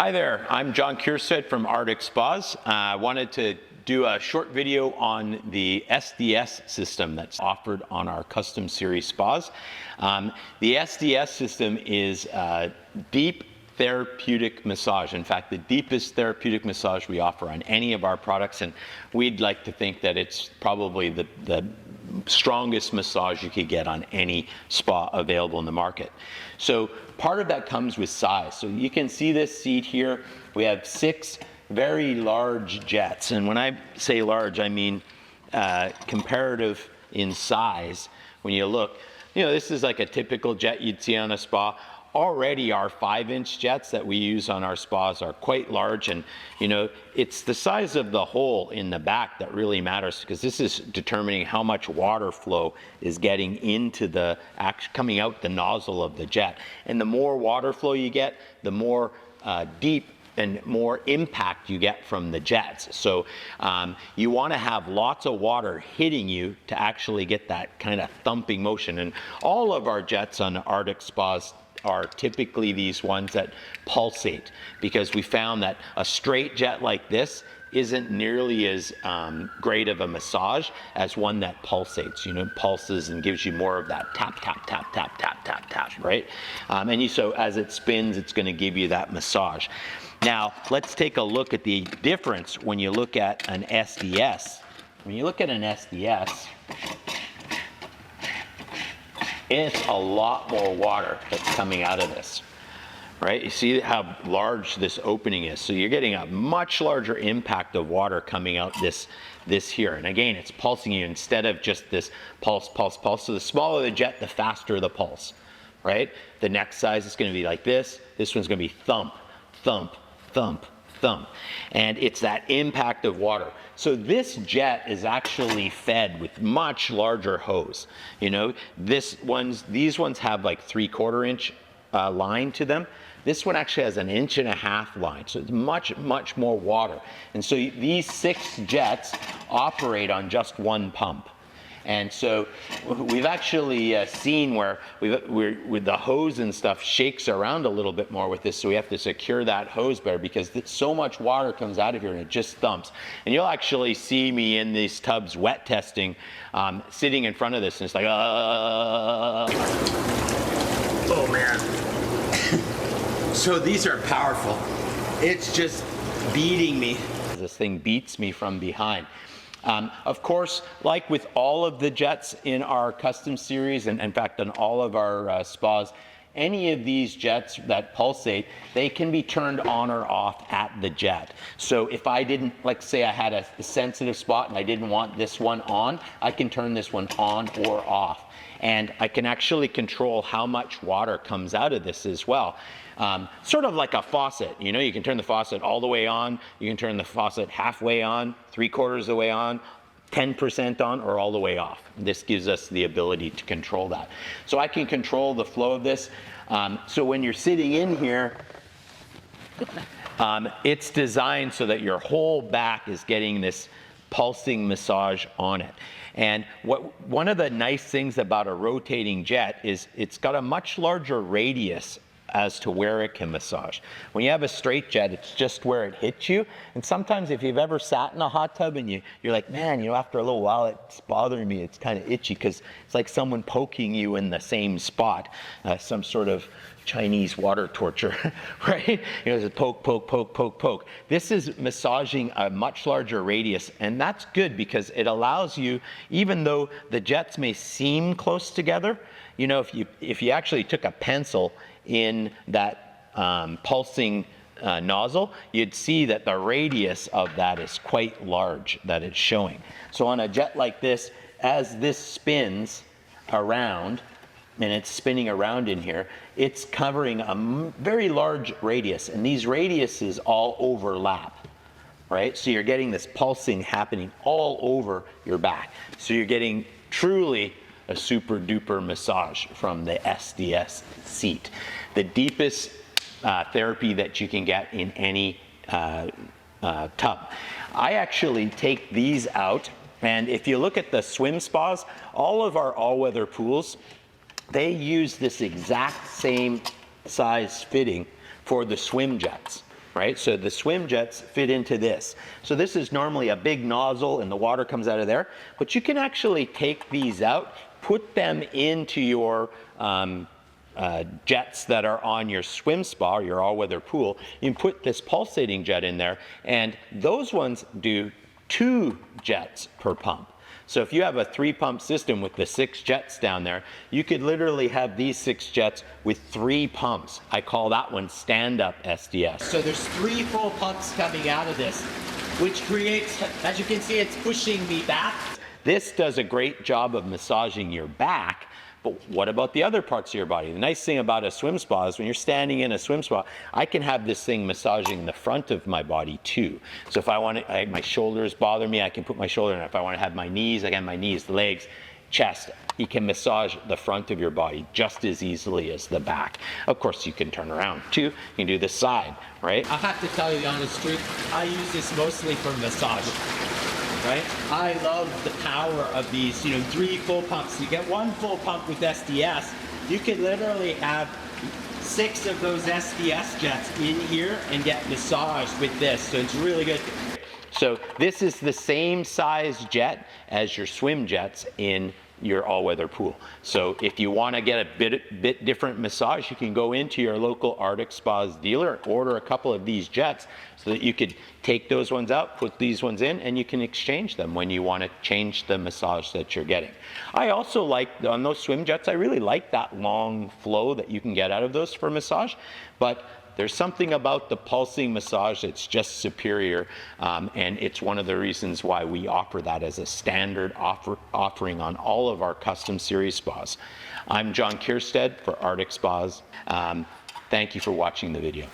Hi there, I'm John Kierstead from Arctic Spas. I wanted to do a short video on the SDS system that's offered on our custom series spas. The SDS system is deep therapeutic massage. In fact, the deepest therapeutic massage we offer on any of our products, and we'd like to think that it's probably the strongest massage you could get on any spa available in the market. So part of that comes with size. So you can see this seat here. We have 6 very large jets, and when I say large, I mean comparative in size. When you look, this is like a typical jet you'd see on a spa. Already our 5-inch jets that we use on our spas are quite large, and it's the size of the hole in the back that really matters, because this is determining how much water flow is getting into the coming out the nozzle of the jet. And the more water flow you get, the more deep and more impact you get from the jets. So you want to have lots of water hitting you to actually get that kind of thumping motion. And all of our jets on Arctic Spas are typically these ones that pulsate, because we found that a straight jet like this isn't nearly as great of a massage as one that pulsates, pulses and gives you more of that tap, tap, tap, tap, tap, tap, tap, right? So as it spins, it's going to give you that massage. Now, let's take a look at the difference when you look at an SDS. When you look at an SDS, it's a lot more water that's coming out of this, right? You see how large this opening is. So you're getting a much larger impact of water coming out this here. And again, it's pulsing you instead of just this pulse, pulse, pulse. So the smaller the jet, the faster the pulse, right? The next size is going to be like this. This one's going to be thump, thump, thump, thump. And it's that impact of water. So this jet is actually fed with much larger hose. These ones have like 3/4 inch line to them. This one actually has 1.5 inch line. So it's much, much more water. And so these 6 jets operate on just one pump. And so we've actually seen where with the hose and stuff shakes around a little bit more with this, so we have to secure that hose better, because so much water comes out of here and it just thumps. And you'll actually see me in these tubs wet testing, sitting in front of this, and it's like, oh man. So these are powerful. It's just beating me. This thing beats me from behind. Of course, like with all of the jets in our custom series, and in fact on all of our spas, any of these jets that pulsate, they can be turned on or off at the jet. So if I didn't, like say I had a sensitive spot and I didn't want this one on, I can turn this one on or off. And I can actually control how much water comes out of this as well. Sort of like a faucet, you can turn the faucet all the way on, you can turn the faucet halfway on, 3/4 of the way on, 10% on, or all the way off. This gives us the ability to control that. So I can control the flow of this. So when you're sitting in here, it's designed so that your whole back is getting this pulsing massage on it. And one of the nice things about a rotating jet is it's got a much larger radius as to where it can massage. When you have a straight jet, it's just where it hits you. And sometimes if you've ever sat in a hot tub and you're like, man, after a little while it's bothering me, it's kind of itchy, because it's like someone poking you in the same spot, some sort of Chinese water torture, right? It's poke, poke, poke, poke, poke. This is massaging a much larger radius, and that's good because it allows you, even though the jets may seem close together, if you actually took a pencil in that pulsing nozzle, you'd see that the radius of that is quite large that it's showing. So on a jet like this, as this spins around, and it's spinning around in here, it's covering a very large radius, and these radiuses all overlap, right? So you're getting this pulsing happening all over your back. So you're getting truly a super duper massage from the SDS seat. The deepest therapy that you can get in any tub. I actually take these out, and if you look at the swim spas, all of our all-weather pools, they use this exact same size fitting for the swim jets. right? So the swim jets fit into this. So this is normally a big nozzle and the water comes out of there, but you can actually take these out, put them into your jets that are on your swim spa or your all-weather pool. You can put this pulsating jet in there, and those ones do 2 jets per pump. So if you have a 3-pump system with the 6 jets down there, you could literally have these 6 jets with 3 pumps. I call that one stand-up SDS. So there's 3 full pumps coming out of this, which creates, as you can see, it's pushing me back. This does a great job of massaging your back, but what about the other parts of your body? The nice thing about a swim spa is when you're standing in a swim spa, I can have this thing massaging the front of my body too. So if I want to, my shoulders bother me, I can put my shoulder in. If I want to have my knees, again, my knees, legs, chest, you can massage the front of your body just as easily as the back. Of course, you can turn around too. You can do the side, right? I have to tell you the honest truth, I use this mostly for massage. Right? I love the power of these, 3 full pumps. You get 1 full pump with SDS. You could literally have 6 of those SDS jets in here and get massaged with this. So it's really good. So this is the same size jet as your swim jets in your all-weather pool. So if you want to get a bit different massage, you can go into your local Arctic Spas dealer and order a couple of these jets so that you could take those ones out, put these ones in, and you can exchange them when you want to change the massage that you're getting. I also like, on those swim jets, I really like that long flow that you can get out of those for massage, but there's something about the pulsing massage that's just superior, and it's one of the reasons why we offer that as a standard offering on all of our custom series spas. I'm John Kierstead for Arctic Spas. Thank you for watching the video.